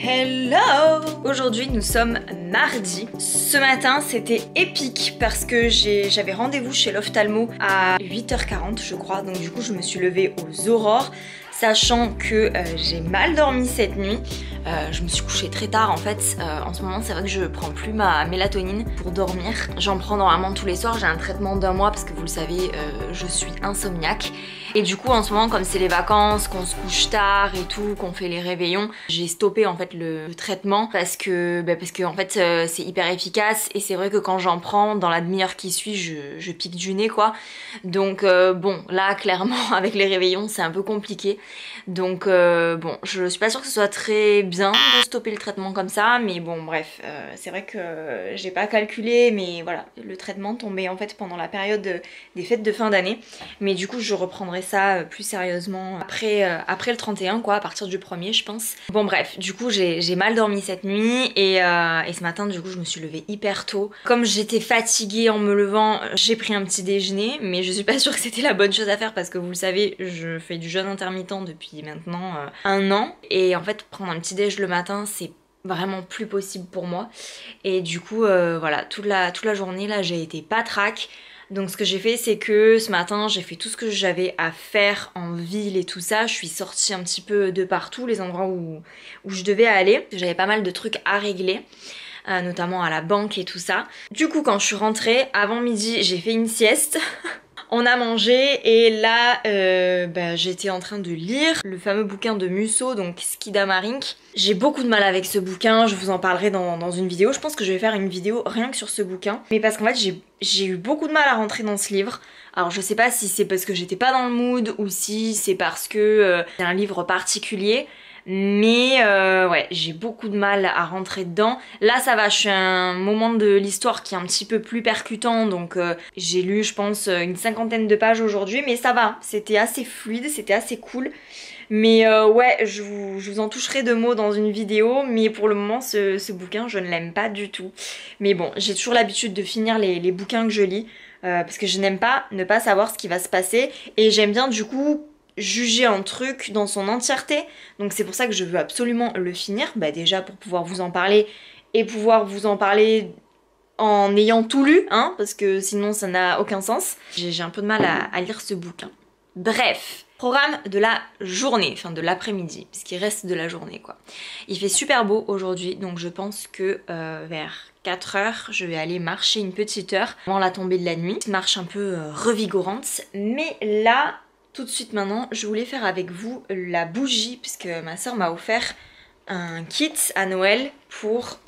Hello! Aujourd'hui nous sommes mardi. Ce matin c'était épique parce que j'avais rendez-vous chez l'ophtalmo à 8h40 je crois, donc du coup je me suis levée aux aurores, sachant que j'ai mal dormi cette nuit. Je me suis couchée très tard en fait. En ce moment c'est vrai que je prends plus ma mélatonine pour dormir. J'en prends normalement tous les soirs, j'ai un traitement d'1 mois parce que vous le savez je suis insomniaque. Et du coup en ce moment comme c'est les vacances, qu'on se couche tard et tout, qu'on fait les réveillons, j'ai stoppé en fait le traitement parce que en fait c'est hyper efficace et c'est vrai que quand j'en prends dans la demi-heure qui suit je pique du nez quoi. Donc bon là clairement avec les réveillons c'est un peu compliqué. Donc bon je suis pas sûre que ce soit très bien de stopper le traitement comme ça, mais bon bref c'est vrai que j'ai pas calculé, mais voilà le traitement tombait en fait pendant la période des fêtes de fin d'année, mais du coup je reprendrai ça plus sérieusement après le 31 quoi, à partir du 1er je pense. Bon bref, du coup j'ai mal dormi cette nuit et ce matin du coup je me suis levée hyper tôt. Comme j'étais fatiguée en me levant, j'ai pris un petit déjeuner, mais je suis pas sûre que c'était la bonne chose à faire parce que vous le savez je fais du jeûne intermittent depuis maintenant 1 an, et en fait prendre un petit déj le matin c'est vraiment plus possible pour moi, et du coup voilà toute la journée là j'ai été patraque. Donc ce que j'ai fait c'est que ce matin j'ai fait tout ce que j'avais à faire en ville et tout ça. Je suis sortie un petit peu de partout, les endroits où je devais aller. J'avais pas mal de trucs à régler, notamment à la banque et tout ça. Du coup quand je suis rentrée, avant midi j'ai fait une sieste. On a mangé et là j'étais en train de lire le fameux bouquin de Musso, donc Skidamarink. J'ai beaucoup de mal avec ce bouquin, je vous en parlerai dans une vidéo. Je pense que je vais faire une vidéo rien que sur ce bouquin. Mais parce qu'en fait j'ai eu beaucoup de mal à rentrer dans ce livre. Alors je sais pas si c'est parce que j'étais pas dans le mood ou si c'est parce que c'est un livre particulier. Mais ouais, j'ai beaucoup de mal à rentrer dedans. Là ça va, je suis à un moment de l'histoire qui est un petit peu plus percutant, donc j'ai lu je pense une 50aine de pages aujourd'hui, mais ça va, c'était assez fluide, c'était assez cool. Mais ouais, je vous en toucherai 2 mots dans une vidéo, mais pour le moment ce bouquin je ne l'aime pas du tout. Mais bon, j'ai toujours l'habitude de finir les bouquins que je lis, parce que je n'aime pas ne pas savoir ce qui va se passer, et j'aime bien du coup juger un truc dans son entièreté, donc c'est pour ça que je veux absolument le finir, déjà pour pouvoir vous en parler et pouvoir vous en parler en ayant tout lu, hein, parce que sinon ça n'a aucun sens. J'ai un peu de mal à lire ce bouquin. Bref, programme de la journée, enfin de l'après-midi, puisqu'il reste de la journée quoi. Il fait super beau aujourd'hui, donc je pense que vers 4h, je vais aller marcher une petite heure avant la tombée de la nuit. Une marche un peu revigorante, mais là tout de suite maintenant, je voulais faire avec vous la bougie, puisque ma soeur m'a offert un kit à Noël pour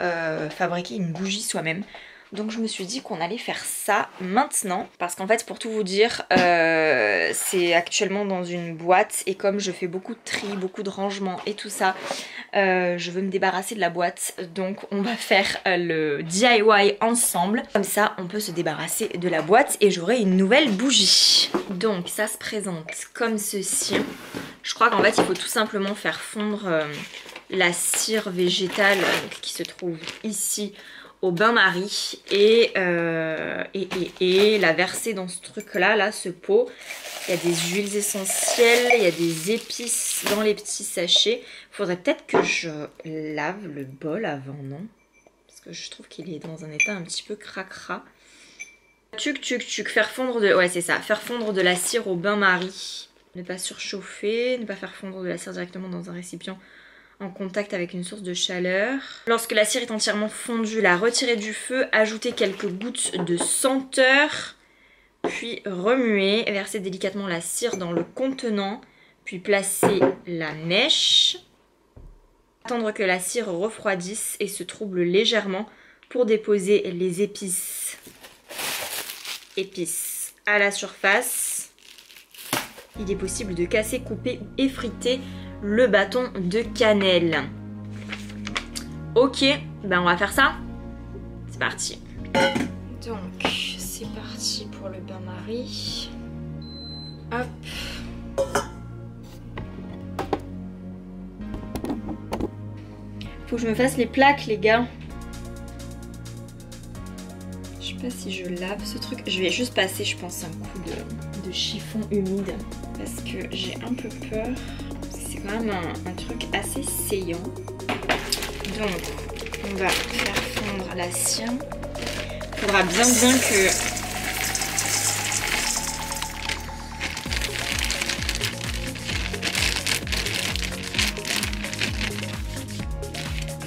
fabriquer une bougie soi-même. Donc je me suis dit qu'on allait faire ça maintenant, parce qu'en fait pour tout vous dire, c'est actuellement dans une boîte, et comme je fais beaucoup de tri, beaucoup de rangement et tout ça, je veux me débarrasser de la boîte, donc on va faire le DIY ensemble. Comme ça on peut se débarrasser de la boîte et j'aurai une nouvelle bougie. Donc ça se présente comme ceci. Je crois qu'en fait il faut tout simplement faire fondre la cire végétale qui se trouve ici au bain-marie et la verser dans ce truc là, ce pot. Il y a des huiles essentielles, il y a des épices dans les petits sachets. Faudrait peut-être que je lave le bol avant, non? Parce que je trouve qu'il est dans un état un petit peu cracra. Tuc, faire fondre de... Ouais c'est ça, faire fondre de la cire au bain-marie. Ne pas surchauffer, ne pas faire fondre de la cire directement dans un récipient en contact avec une source de chaleur. Lorsque la cire est entièrement fondue, la retirer du feu, ajouter quelques gouttes de senteur, puis remuer, verser délicatement la cire dans le contenant, puis placer la mèche. Attendre que la cire refroidisse et se trouble légèrement pour déposer les épices à la surface. Il est possible de casser, couper ou effriter le bâton de cannelle. Ok, on va faire ça. C'est parti. Donc, c'est parti pour le bain-marie. Hop. Faut que je me fasse les plaques, les gars. Je sais pas si je lave ce truc. Je vais juste passer, je pense, un coup de chiffon humide parce que j'ai un peu peur. C'est quand même un truc assez saillant. Donc, on va faire fondre la cire. Il faudra bien que...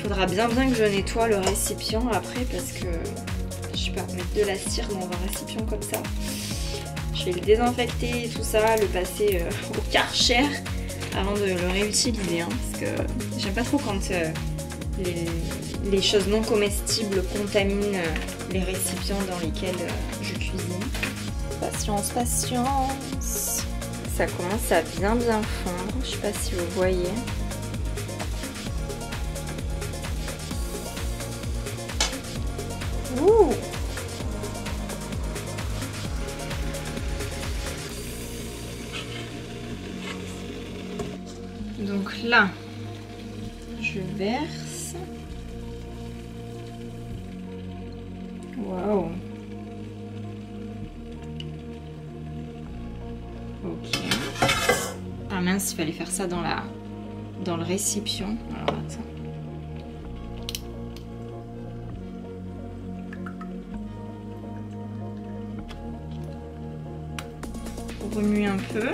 Faudra bien que je nettoie le récipient après parce que je sais pas, mettre de la cire dans un récipient comme ça. Je vais le désinfecter et tout ça, le passer au Karcher avant de le réutiliser, hein, parce que j'aime pas trop quand les choses non comestibles contaminent les récipients dans lesquels je cuisine. Patience, patience. Ça commence à bien fondre, je sais pas si vous voyez. Ouh! Donc là, je verse. Waouh! Ok. Ah mince, il fallait faire ça dans le récipient. Alors attends. Remue un peu.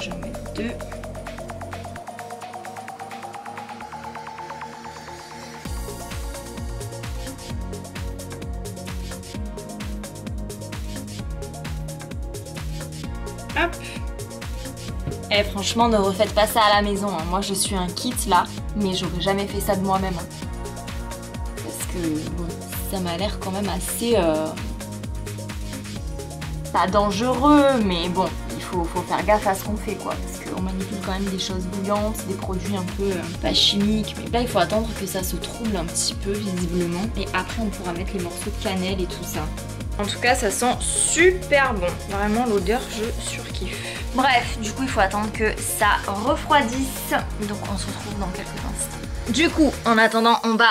J'en mets 2. Hop. Eh franchement, ne refaites pas ça à la maison, hein. Moi je suis un kit là, mais j'aurais jamais fait ça de moi-même, hein. Parce que bon, ça m'a l'air quand même assez pas dangereux, mais bon, il faut faire gaffe à ce qu'on fait, quoi, parce qu'on manipule quand même des choses bouillantes, des produits un peu pas chimiques, mais là il faut attendre que ça se trouble un petit peu visiblement, et après on pourra mettre les morceaux de cannelle et tout ça. En tout cas, ça sent super bon. Vraiment, l'odeur, je surkiffe. Bref, du coup, il faut attendre que ça refroidisse. Donc, on se retrouve dans quelques instants. Du coup, en attendant, on va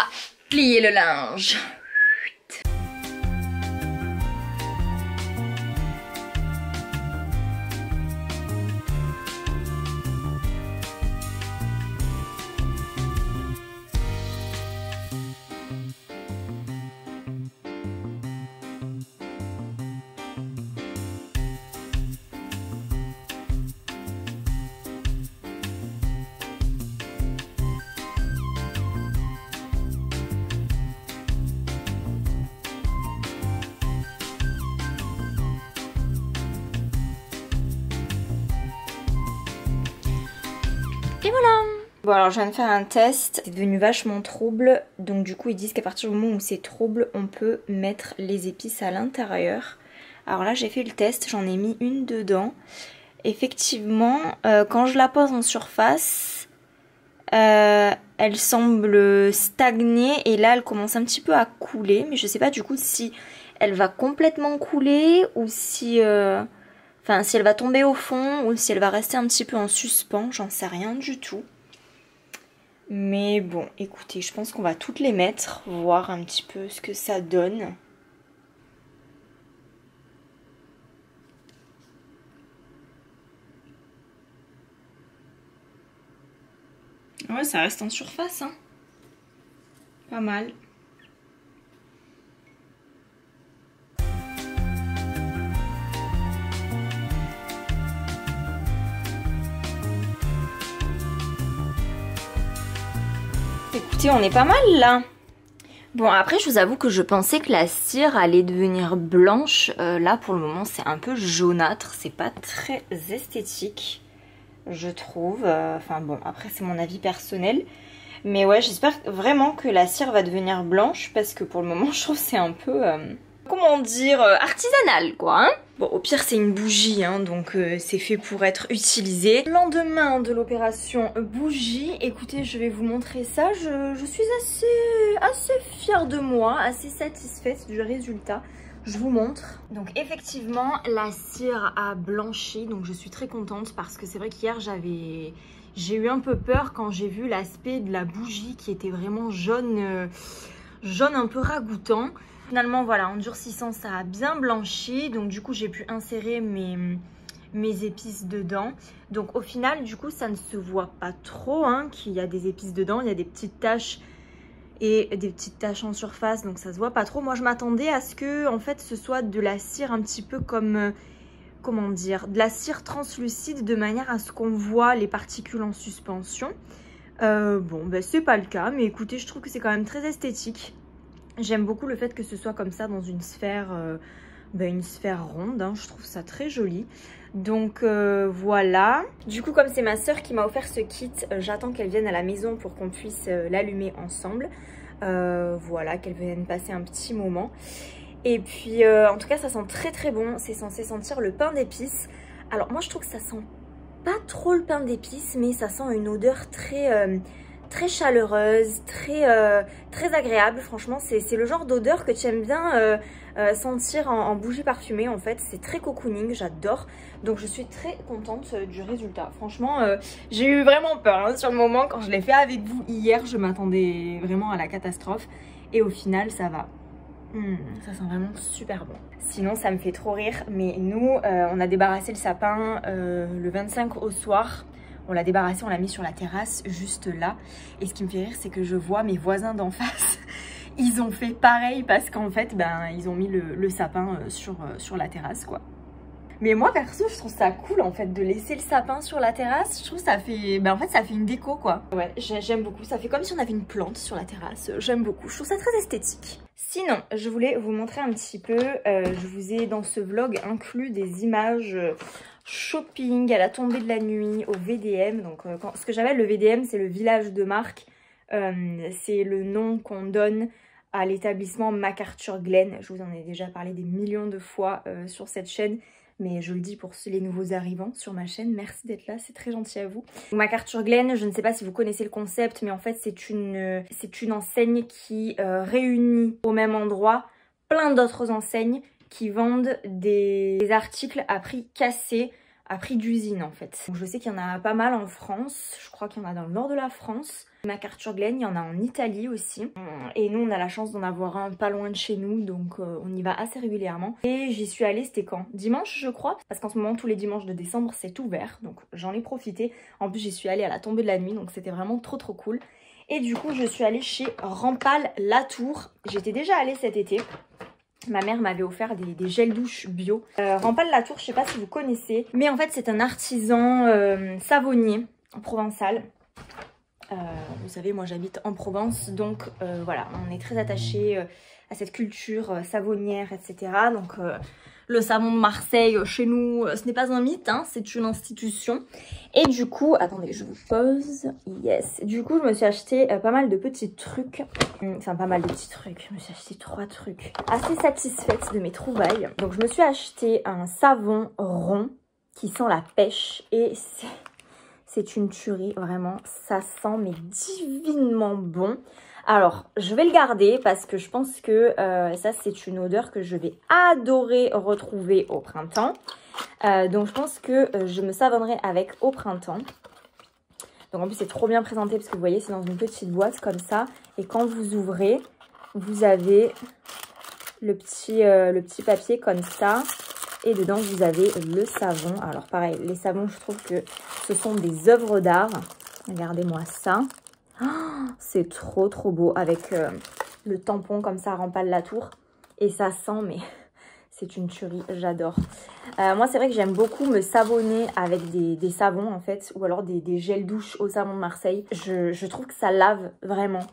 plier le linge. Et voilà! Bon alors je viens de faire un test, c'est devenu vachement trouble, donc du coup ils disent qu'à partir du moment où c'est trouble, on peut mettre les épices à l'intérieur. Alors là j'ai fait le test, j'en ai mis une dedans. Effectivement, quand je la pose en surface, elle semble stagner et là elle commence un petit peu à couler, mais je sais pas du coup si elle va complètement couler ou si... Enfin, si elle va tomber au fond ou si elle va rester un petit peu en suspens, j'en sais rien du tout. Mais bon, écoutez, je pense qu'on va toutes les mettre, voir un petit peu ce que ça donne. Ouais, ça reste en surface, hein. Pas mal. Écoutez, on est pas mal là. Bon, après je vous avoue que je pensais que la cire allait devenir blanche. Là pour le moment c'est un peu jaunâtre, c'est pas très esthétique, je trouve. Enfin bon, après c'est mon avis personnel. Mais ouais, j'espère vraiment que la cire va devenir blanche parce que pour le moment je trouve que c'est un peu... comment dire, artisanal quoi, hein. Bon, au pire c'est une bougie, hein, donc c'est fait pour être utilisé. Lendemain de l'opération bougie, écoutez, je vais vous montrer ça. Je suis assez fière de moi, assez satisfaite du résultat. Je vous montre. Donc effectivement, la cire a blanchi, donc je suis très contente parce que c'est vrai qu'hier j'ai eu un peu peur quand j'ai vu l'aspect de la bougie qui était vraiment jaune, jaune un peu ragoûtant. Finalement voilà, en durcissant ça a bien blanchi, donc du coup j'ai pu insérer mes mes épices dedans. Donc au final du coup ça ne se voit pas trop hein, qu'il y a des épices dedans. Il y a des petites taches et des petites taches en surface, donc ça se voit pas trop. Moi je m'attendais à ce que en fait ce soit de la cire un petit peu comme comment dire, de la cire translucide de manière à ce qu'on voit les particules en suspension. Bon ben c'est pas le cas, mais écoutez, je trouve que c'est quand même très esthétique. J'aime beaucoup le fait que ce soit comme ça dans une sphère ronde, hein. Je trouve ça très joli. Donc voilà. Du coup comme c'est ma soeur qui m'a offert ce kit, j'attends qu'elle vienne à la maison pour qu'on puisse l'allumer ensemble. Voilà, qu'elle vienne passer un petit moment. Et puis en tout cas ça sent très très bon. C'est censé sentir le pain d'épices. Alors moi je trouve que ça sent pas trop le pain d'épices, mais ça sent une odeur très chaleureuse, très agréable. Franchement c'est le genre d'odeur que tu aimes bien sentir en bougie parfumée en fait. C'est très cocooning, j'adore. Donc je suis très contente du résultat. Franchement j'ai eu vraiment peur hein, sur le moment quand je l'ai fait avec vous hier. Je m'attendais vraiment à la catastrophe et au final ça va. Ça sent vraiment super bon. Sinon ça me fait trop rire, mais nous on a débarrassé le sapin le 25 au soir. On l'a débarrassé, on l'a mis sur la terrasse juste là. Et ce qui me fait rire c'est que je vois mes voisins d'en face. Ils ont fait pareil parce qu'en fait ils ont mis le sapin sur la terrasse quoi. Mais moi perso je trouve ça cool en fait de laisser le sapin sur la terrasse. Je trouve que ça fait, en fait ça fait une déco quoi. Ouais j'aime beaucoup, ça fait comme si on avait une plante sur la terrasse. J'aime beaucoup, je trouve ça très esthétique. Sinon je voulais vous montrer un petit peu, je vous ai dans ce vlog inclus des images shopping à la tombée de la nuit au VDM. Donc ce que j'appelle le VDM c'est le village de marque. C'est le nom qu'on donne à l'établissement McArthurGlen. Je vous en ai déjà parlé des millions de fois sur cette chaîne. Mais je le dis pour les nouveaux arrivants sur ma chaîne, merci d'être là, c'est très gentil à vous. McArthurGlen, je ne sais pas si vous connaissez le concept, mais en fait c'est une enseigne qui réunit au même endroit plein d'autres enseignes qui vendent des articles à prix cassé, à prix d'usine en fait. Donc je sais qu'il y en a pas mal en France, je crois qu'il y en a dans le nord de la France. McArthurGlen, il y en a en Italie aussi. Et nous on a la chance d'en avoir un pas loin de chez nous, donc on y va assez régulièrement. Et j'y suis allée, c'était quand? Dimanche je crois, parce qu'en ce moment tous les dimanches de décembre c'est ouvert, donc j'en ai profité. En plus j'y suis allée à la tombée de la nuit, donc c'était vraiment trop cool. Et du coup je suis allée chez Rampal Latour. J'étais déjà allée cet été. Ma mère m'avait offert des gels douche bio. Rampal Latour, je sais pas si vous connaissez, mais en fait c'est un artisan savonnier provençal. Vous savez, moi j'habite en Provence, donc voilà, on est très attaché à cette culture savonnière, etc. Donc le savon de Marseille, chez nous, ce n'est pas un mythe, hein, c'est une institution. Et du coup, attendez, je vous pose. Yes. Du coup, je me suis acheté pas mal de petits trucs. Enfin, pas mal de petits trucs. Je me suis acheté 3 trucs. Assez satisfaite de mes trouvailles. Donc, je me suis acheté un savon rond qui sent la pêche. Et c'est une tuerie, vraiment. Ça sent mais divinement bon. Alors, je vais le garder parce que je pense que ça, c'est une odeur que je vais adorer retrouver au printemps. Donc, je pense que je me savonnerai avec au printemps. Donc, en plus, c'est trop bien présenté parce que vous voyez, c'est dans une petite boîte comme ça. Et quand vous ouvrez, vous avez le petit papier comme ça. Et dedans, vous avez le savon. Alors, pareil, les savons, je trouve que ce sont des œuvres d'art. Regardez-moi ça. Oh, c'est trop beau avec le tampon comme ça, Rampal Latour. Et ça sent, mais c'est une tuerie, j'adore. Moi, c'est vrai que j'aime beaucoup me savonner avec des savons, en fait. Ou alors des gels douche au savon de Marseille. Je trouve que ça lave vraiment.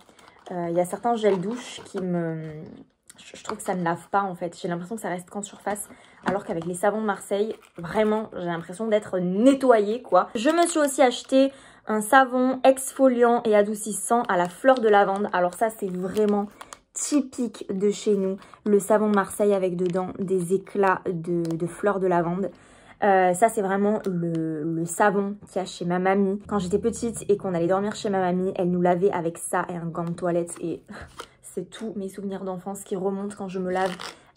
Il y a certains gels douche qui je trouve que ça ne lave pas, en fait. J'ai l'impression que ça reste qu'en surface. Alors qu'avec les savons de Marseille, vraiment, j'ai l'impression d'être nettoyée, quoi. Je me suis aussi acheté un savon exfoliant et adoucissant à la fleur de lavande. Alors ça, c'est vraiment typique de chez nous. Le savon de Marseille avec dedans des éclats de fleurs de lavande. Ça, c'est vraiment le savon qu'il y a chez ma mamie. Quand j'étais petite et qu'on allait dormir chez ma mamie, elle nous lavait avec ça et un gant de toilette. Et c'est tous mes souvenirs d'enfance qui remontent quand je me lave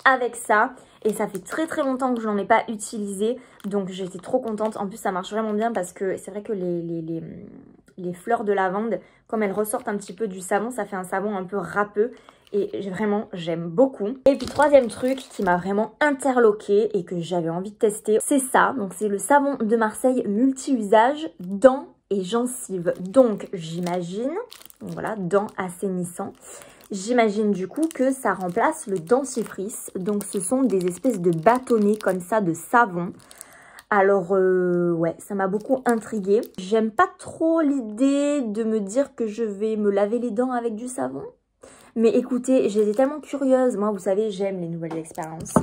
avec ça. Et ça fait très longtemps que je n'en ai pas utilisé. Donc j'étais trop contente. En plus ça marche vraiment bien parce que c'est vrai que les fleurs de lavande, comme elles ressortent un petit peu du savon, ça fait un savon un peu râpeux. et vraiment j'aime beaucoup. Et puis troisième truc qui m'a vraiment interloqué et que j'avais envie de tester, c'est ça. Donc c'est le savon de Marseille multi-usage dents et gencives. Donc j'imagine, voilà, dents assainissant. J'imagine du coup que ça remplace le dentifrice. Donc ce sont des espèces de bâtonnets comme ça de savon. Alors ouais, ça m'a beaucoup intriguée. J'aime pas trop l'idée de me dire que je vais me laver les dents avec du savon. Mais écoutez, j'étais tellement curieuse. Moi, vous savez, j'aime les nouvelles expériences.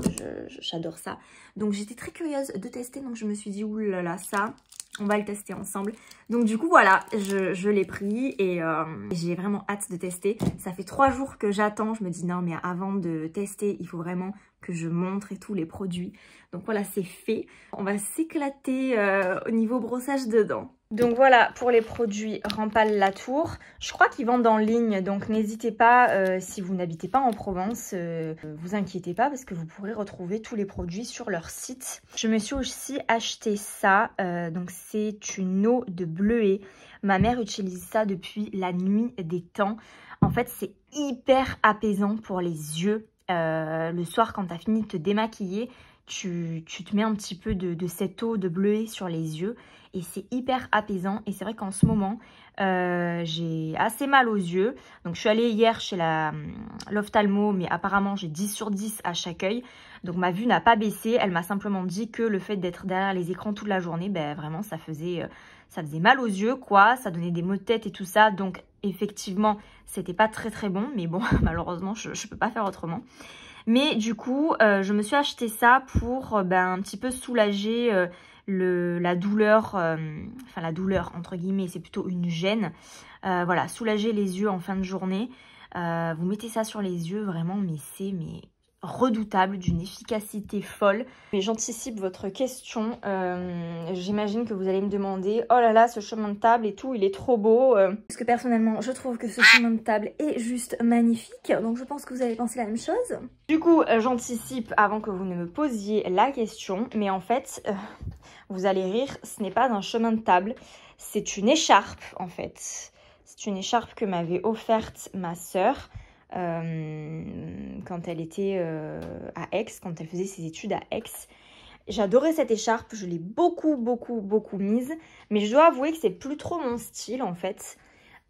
J'adore ça. Donc j'étais très curieuse de tester. Donc je me suis dit, oulala, ça... on va le tester ensemble. Donc du coup voilà, je l'ai pris et j'ai vraiment hâte de tester. Ça fait 3 jours que j'attends. Je me dis non mais avant de tester, il faut vraiment que je montre et tout les produits. Donc voilà, c'est fait. On va s'éclater au niveau brossage de dents. Donc voilà pour les produits Rampal Latour. Je crois qu'ils vendent en ligne, donc n'hésitez pas, si vous n'habitez pas en Provence, vous inquiétez pas parce que vous pourrez retrouver tous les produits sur leur site. Je me suis aussi acheté ça, donc c'est une eau de bleuet. Ma mère utilise ça depuis la nuit des temps. En fait c'est hyper apaisant pour les yeux. Le soir quand tu as fini de te démaquiller, tu te mets un petit peu de cette eau de bleuet sur les yeux et c'est hyper apaisant. Et c'est vrai qu'en ce moment j'ai assez mal aux yeux, donc je suis allée hier chez l'ophtalmo, mais apparemment j'ai 10 sur 10 à chaque œil, donc ma vue n'a pas baissé. Elle m'a simplement dit que le fait d'être derrière les écrans toute la journée, ben vraiment ça faisait mal aux yeux quoi, ça donnait des maux de tête et tout ça. Donc effectivement c'était pas très bon, mais bon malheureusement je peux pas faire autrement. Mais du coup, je me suis acheté ça pour un petit peu soulager la douleur, enfin la douleur entre guillemets, c'est plutôt une gêne. Voilà, soulager les yeux en fin de journée. Vous mettez ça sur les yeux vraiment, mais c'est redoutable, d'une efficacité folle. Mais j'anticipe votre question. J'imagine que vous allez me demander, oh là là, ce chemin de table et tout, il est trop beau. Parce que personnellement, je trouve que ce chemin de table est juste magnifique. Donc je pense que vous allez penser la même chose. Du coup, j'anticipe avant que vous ne me posiez la question. Mais en fait, vous allez rire, ce n'est pas un chemin de table. C'est une écharpe en fait. C'est une écharpe que m'avait offerte ma sœur. Quand elle était à Aix, quand elle faisait ses études à Aix. J'adorais cette écharpe, je l'ai beaucoup mise, mais je dois avouer que c'est plus trop mon style en fait.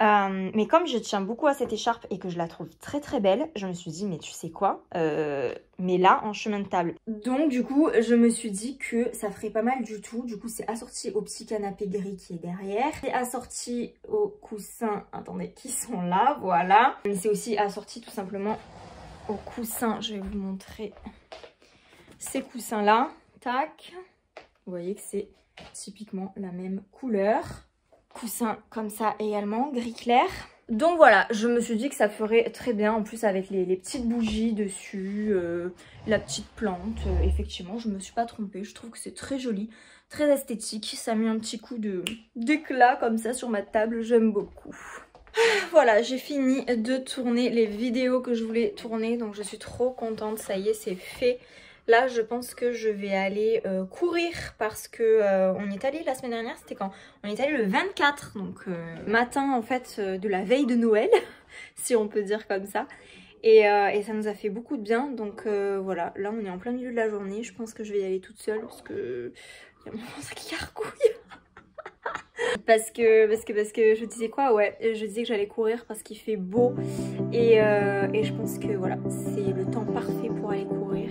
Mais comme je tiens beaucoup à cette écharpe et que je la trouve très belle, je me suis dit mais tu sais quoi, mais là en chemin de table. Donc du coup je me suis dit que ça ferait pas mal du tout. Du coup c'est assorti au petit canapé gris qui est derrière. C'est assorti aux coussins, attendez, qui sont là, voilà. C'est aussi assorti tout simplement aux coussins, je vais vous montrer ces coussins là, tac. Vous voyez que c'est typiquement la même couleur. Coussin comme ça également, gris clair. Donc voilà, je me suis dit que ça ferait très bien en plus avec les petites bougies dessus, la petite plante. Effectivement, je me suis pas trompée, je trouve que c'est très joli, très esthétique. Ça met un petit coup d'éclat comme ça sur ma table, j'aime beaucoup. Voilà, j'ai fini de tourner les vidéos que je voulais tourner, donc je suis trop contente, ça y est, c'est fait. Là, je pense que je vais aller courir parce que on y est allé la semaine dernière, c'était quand? On y est allé le 24, donc matin en fait de la veille de Noël, si on peut dire comme ça. Et ça nous a fait beaucoup de bien, donc voilà, là on est en plein milieu de la journée, je pense que je vais y aller toute seule parce que il y a mon ventre qui gargouille. parce que je disais quoi, ouais, je disais que j'allais courir parce qu'il fait beau et je pense que voilà, c'est le temps parfait pour aller courir.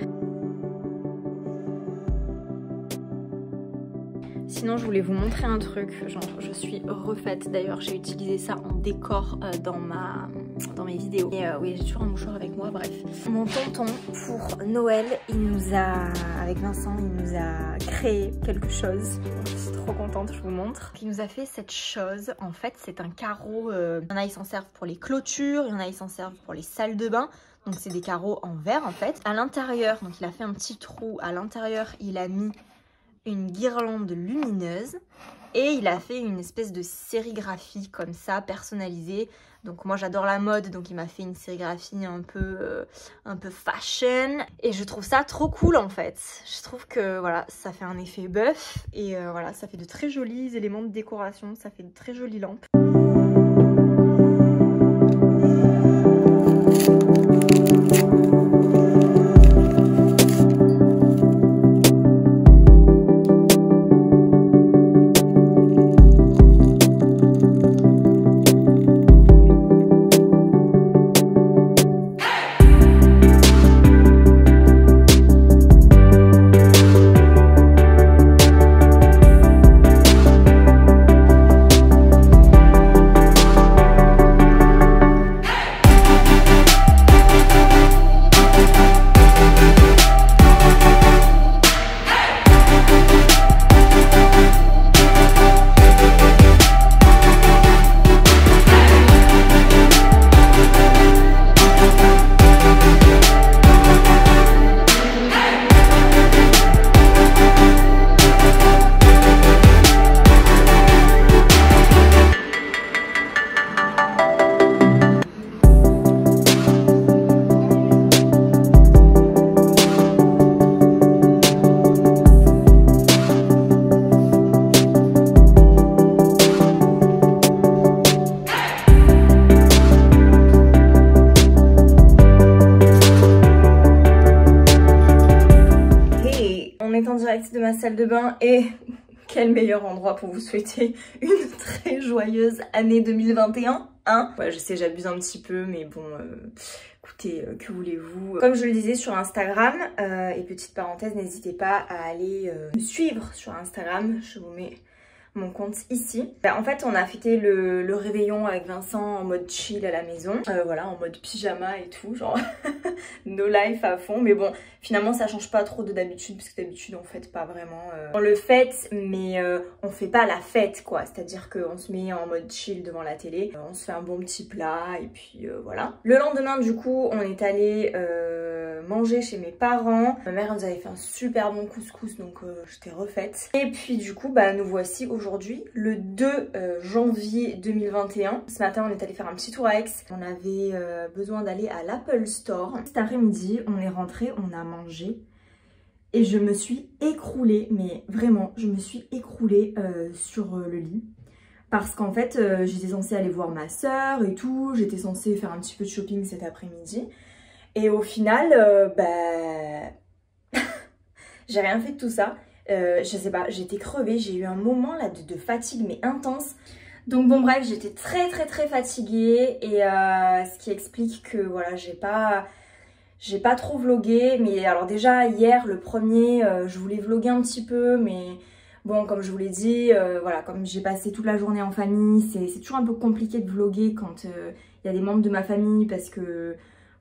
Sinon, je voulais vous montrer un truc, genre je suis refaite. D'ailleurs, j'ai utilisé ça en décor dans mes vidéos. Et oui, j'ai toujours un mouchoir avec moi, bref. Mon tonton, pour Noël, avec Vincent, il nous a créé quelque chose. Je suis trop contente, je vous montre. Il nous a fait cette chose. En fait, c'est un carreau. Il y en a, ils s'en servent pour les clôtures, il y en a, ils s'en servent pour les salles de bain. Donc, c'est des carreaux en verre, en fait. À l'intérieur, donc il a fait un petit trou. À l'intérieur, il a mis une guirlande lumineuse et il a fait une espèce de sérigraphie comme ça personnalisée. Donc moi j'adore la mode, donc il m'a fait une sérigraphie un peu fashion et je trouve ça trop cool en fait. Je trouve que voilà, ça fait un effet bœuf et voilà, ça fait de très jolis éléments de décoration, ça fait de très jolies lampes. direct de ma salle de bain et quel meilleur endroit pour vous souhaiter une très joyeuse année 2021, hein. Ouais, je sais, j'abuse un petit peu, mais bon, écoutez, que voulez-vous. Comme je le disais sur Instagram, et petite parenthèse, n'hésitez pas à aller me suivre sur Instagram, je vous mets mon compte ici. En fait, on a fêté le réveillon avec Vincent en mode chill à la maison, voilà, en mode pyjama et tout, genre no life à fond. Mais bon, finalement ça change pas trop de d'habitude, parce que d'habitude on fête pas vraiment. On le fête, mais on fait pas la fête quoi, c'est à dire qu'on se met en mode chill devant la télé, on se fait un bon petit plat et puis voilà. Le lendemain du coup on est allé manger chez mes parents. Ma mère nous avait fait un super bon couscous, donc j'étais refaite. Et puis du coup bah nous voici aujourd'hui le 2 janvier 2021. Ce matin on est allé faire un petit tour à Aix. On avait besoin d'aller à l'Apple Store. Cet après-midi on est rentré, on a mangé et je me suis écroulée, mais vraiment je me suis écroulée sur le lit. Parce qu'en fait j'étais censée aller voir ma soeur et tout, j'étais censée faire un petit peu de shopping cet après-midi. Et au final, j'ai rien fait de tout ça. Je sais pas, j'étais crevée, j'ai eu un moment là de fatigue mais intense. Donc bon bref, j'étais très fatiguée et ce qui explique que voilà, j'ai pas trop vlogué. Mais alors déjà hier, le premier, je voulais vloguer un petit peu, mais bon comme je vous l'ai dit, voilà, comme j'ai passé toute la journée en famille, c'est toujours un peu compliqué de vloguer quand il y a des membres de ma famille parce que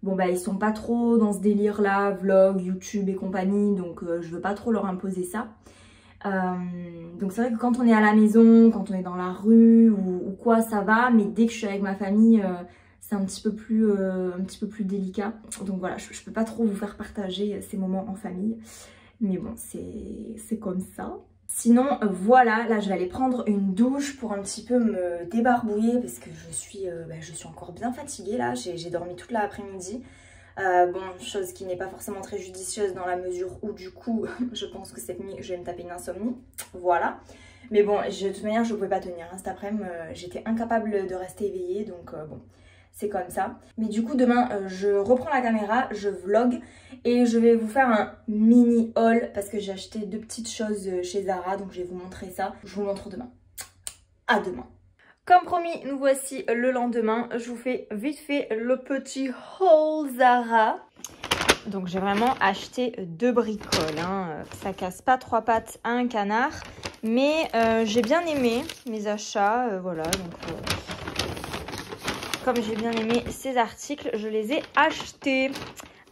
bon bah ils sont pas trop dans ce délire là, vlog, YouTube et compagnie, donc je veux pas trop leur imposer ça. Donc c'est vrai que quand on est à la maison, quand on est dans la rue ou quoi ça va, mais dès que je suis avec ma famille c'est un petit peu plus délicat. Donc voilà, je peux pas trop vous faire partager ces moments en famille, mais bon c'est comme ça. Sinon voilà, là je vais aller prendre une douche pour un petit peu me débarbouiller parce que je suis encore bien fatiguée là, j'ai dormi toute l'après-midi. Bon, chose qui n'est pas forcément très judicieuse dans la mesure où du coup je pense que cette nuit je vais me taper une insomnie, voilà. Mais bon, de toute manière je pouvais pas tenir, hein. Cet après-midi j'étais incapable de rester éveillée, donc bon, c'est comme ça. Mais du coup demain je reprends la caméra, je vlog et je vais vous faire un mini haul parce que j'ai acheté 2 petites choses chez Zara, donc je vais vous montrer ça. Je vous montre demain. À demain. Comme promis, nous voici le lendemain. Je vous fais vite fait le petit haul Zara. Donc j'ai vraiment acheté 2 bricoles, hein. Ça casse pas 3 pattes à un canard. Mais j'ai bien aimé mes achats, voilà. Donc comme j'ai bien aimé ces articles, je les ai achetés.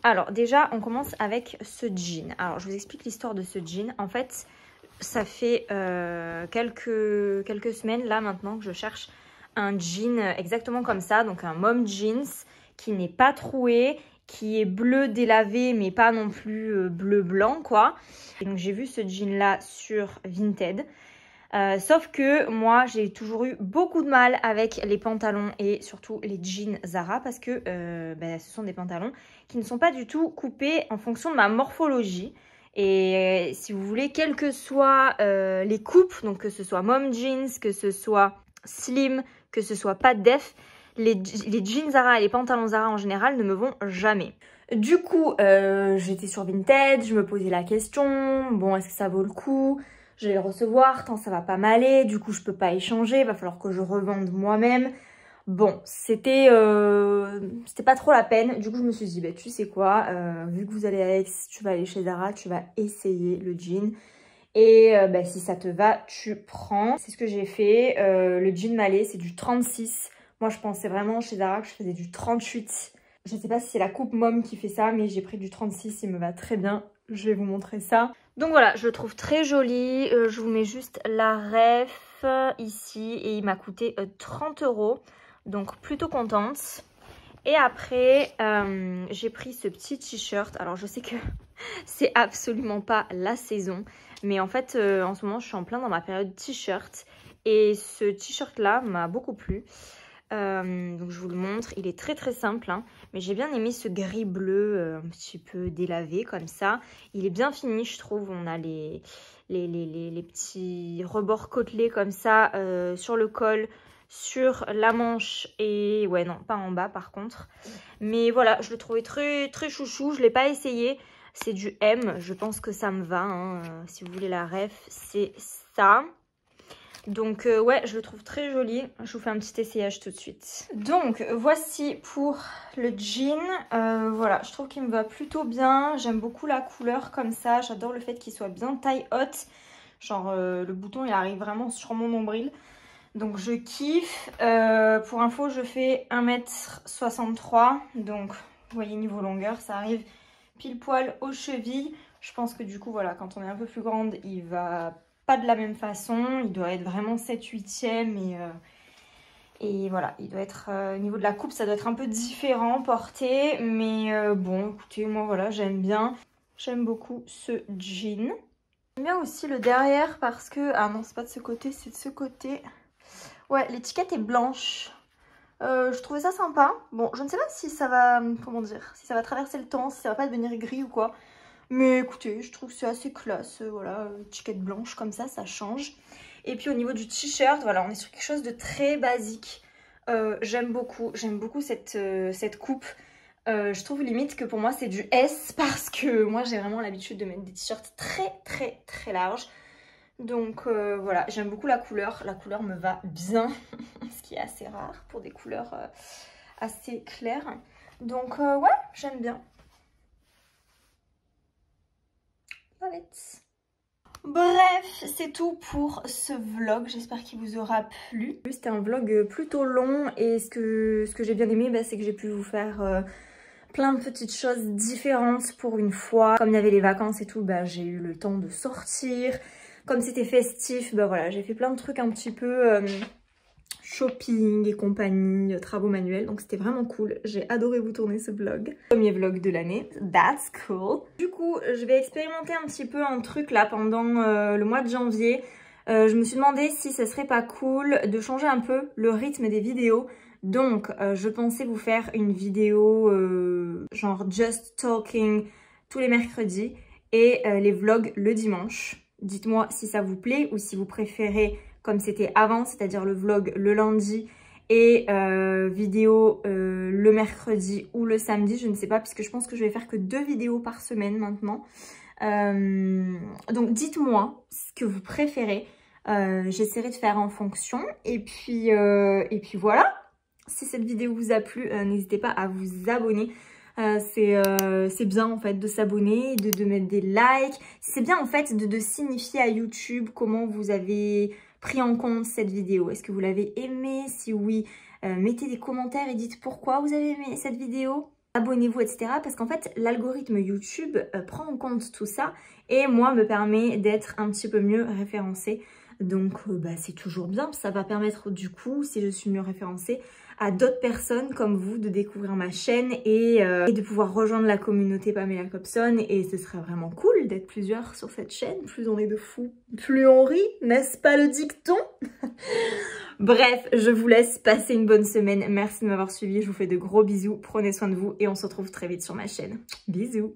Alors déjà, on commence avec ce jean. Alors je vous explique l'histoire de ce jean. En fait, ça fait quelques semaines là maintenant que je cherche un jean exactement comme ça. Donc un mom jeans qui n'est pas troué, qui est bleu délavé mais pas non plus bleu blanc quoi. Et donc j'ai vu ce jean là sur Vinted. Sauf que moi j'ai toujours eu beaucoup de mal avec les pantalons et surtout les jeans Zara parce que ce sont des pantalons qui ne sont pas du tout coupés en fonction de ma morphologie. Et si vous voulez, quelles que soient les coupes, donc que ce soit mom jeans, que ce soit slim, que ce soit pas def, les jeans Zara et les pantalons Zara en général ne me vont jamais. Du coup, j'étais sur Vinted, je me posais la question, bon est-ce que ça vaut le coup ? Je vais le recevoir, tant ça va pas m'aller, du coup je peux pas échanger, va falloir que je revende moi-même. Bon, c'était pas trop la peine. Du coup, je me suis dit, bah, tu sais quoi, vu que vous allez à Aix, tu vas aller chez Zara, tu vas essayer le jean. Et si ça te va, tu prends. C'est ce que j'ai fait. Le jean m'allait, c'est du 36. Moi, je pensais vraiment chez Zara que je faisais du 38. Je sais pas si c'est la coupe mom qui fait ça, mais j'ai pris du 36, il me va très bien. Je vais vous montrer ça. Donc voilà, je le trouve très joli. Je vous mets juste la ref ici et il m'a coûté 30 €. Donc plutôt contente. Et après, j'ai pris ce petit t-shirt. Alors je sais que c'est absolument pas la saison. Mais en fait, en ce moment, je suis en plein dans ma période t-shirt. Et ce t-shirt là m'a beaucoup plu. Donc je vous le montre. Il est très simple, hein. Mais j'ai bien aimé ce gris bleu un petit peu délavé comme ça. Il est bien fini, je trouve. On a les petits rebords côtelés comme ça sur le col, sur la manche et ouais non pas en bas par contre. Mais voilà, je le trouvais très chouchou. Je l'ai pas essayé. C'est du M, je pense que ça me va, hein. Si vous voulez la ref, c'est ça. Donc ouais, je le trouve très joli. Je vous fais un petit essayage tout de suite. Donc voici pour le jean. Voilà, je trouve qu'il me va plutôt bien. J'aime beaucoup la couleur comme ça. J'adore le fait qu'il soit bien taille haute. Genre le bouton il arrive vraiment sur mon nombril. Donc je kiffe. Pour info, je fais 1m63. Donc vous voyez niveau longueur, ça arrive pile poil aux chevilles. Je pense que du coup voilà, quand on est un peu plus grande, il va pas de la même façon. Il doit être vraiment 7/8e et voilà, il doit être au niveau de la coupe, ça doit être un peu différent porté. Mais bon, écoutez, moi voilà, j'aime bien. J'aime beaucoup ce jean. J'aime bien aussi le derrière parce que... Ah non, c'est pas de ce côté, c'est de ce côté. Ouais, l'étiquette est blanche. Je trouvais ça sympa. Bon, je ne sais pas si ça va, comment dire, si ça va traverser le temps, si ça va pas devenir gris ou quoi. Mais écoutez, je trouve que c'est assez classe. Voilà, étiquette blanche comme ça change. Et puis au niveau du t-shirt, voilà, on est sur quelque chose de très basique. J'aime beaucoup cette coupe. Je trouve limite que pour moi c'est du S parce que moi j'ai vraiment l'habitude de mettre des t-shirts très larges. Donc voilà, j'aime beaucoup la couleur me va bien, ce qui est assez rare pour des couleurs assez claires. Donc ouais, j'aime bien. Bref, c'est tout pour ce vlog, j'espère qu'il vous aura plu. C'était un vlog plutôt long et ce que j'ai bien aimé, c'est que j'ai pu vous faire plein de petites choses différentes pour une fois. Comme il y avait les vacances et tout, j'ai eu le temps de sortir. Comme c'était festif, voilà, j'ai fait plein de trucs un petit peu shopping et compagnie, travaux manuels. Donc c'était vraiment cool. J'ai adoré vous tourner ce vlog. Premier vlog de l'année. That's cool. Du coup, je vais expérimenter un petit peu un truc là pendant le mois de janvier. Je me suis demandé si ce serait pas cool de changer un peu le rythme des vidéos. Donc, je pensais vous faire une vidéo genre just talking tous les mercredis et les vlogs le dimanche. Dites-moi si ça vous plaît ou si vous préférez comme c'était avant, c'est-à-dire le vlog le lundi et vidéo le mercredi ou le samedi, je ne sais pas, puisque je pense que je vais faire que 2 vidéos par semaine maintenant. Donc dites-moi ce que vous préférez, j'essaierai de faire en fonction et puis voilà. Si cette vidéo vous a plu, n'hésitez pas à vous abonner. C'est bien en fait de s'abonner, de mettre des likes. C'est bien en fait de signifier à YouTube comment vous avez pris en compte cette vidéo. Est-ce que vous l'avez aimée? Si oui, mettez des commentaires et dites pourquoi vous avez aimé cette vidéo. Abonnez-vous, etc. Parce qu'en fait, l'algorithme YouTube prend en compte tout ça et moi me permet d'être un petit peu mieux référencée. Donc c'est toujours bien, ça va permettre du coup, si je suis mieux référencée, à d'autres personnes comme vous de découvrir ma chaîne et de pouvoir rejoindre la communauté Pamela Cobson. Et ce serait vraiment cool d'être plusieurs sur cette chaîne. Plus on est de fous, plus on rit, n'est-ce pas le dicton? Bref, je vous laisse passer une bonne semaine. Merci de m'avoir suivi, je vous fais de gros bisous, prenez soin de vous et on se retrouve très vite sur ma chaîne. Bisous!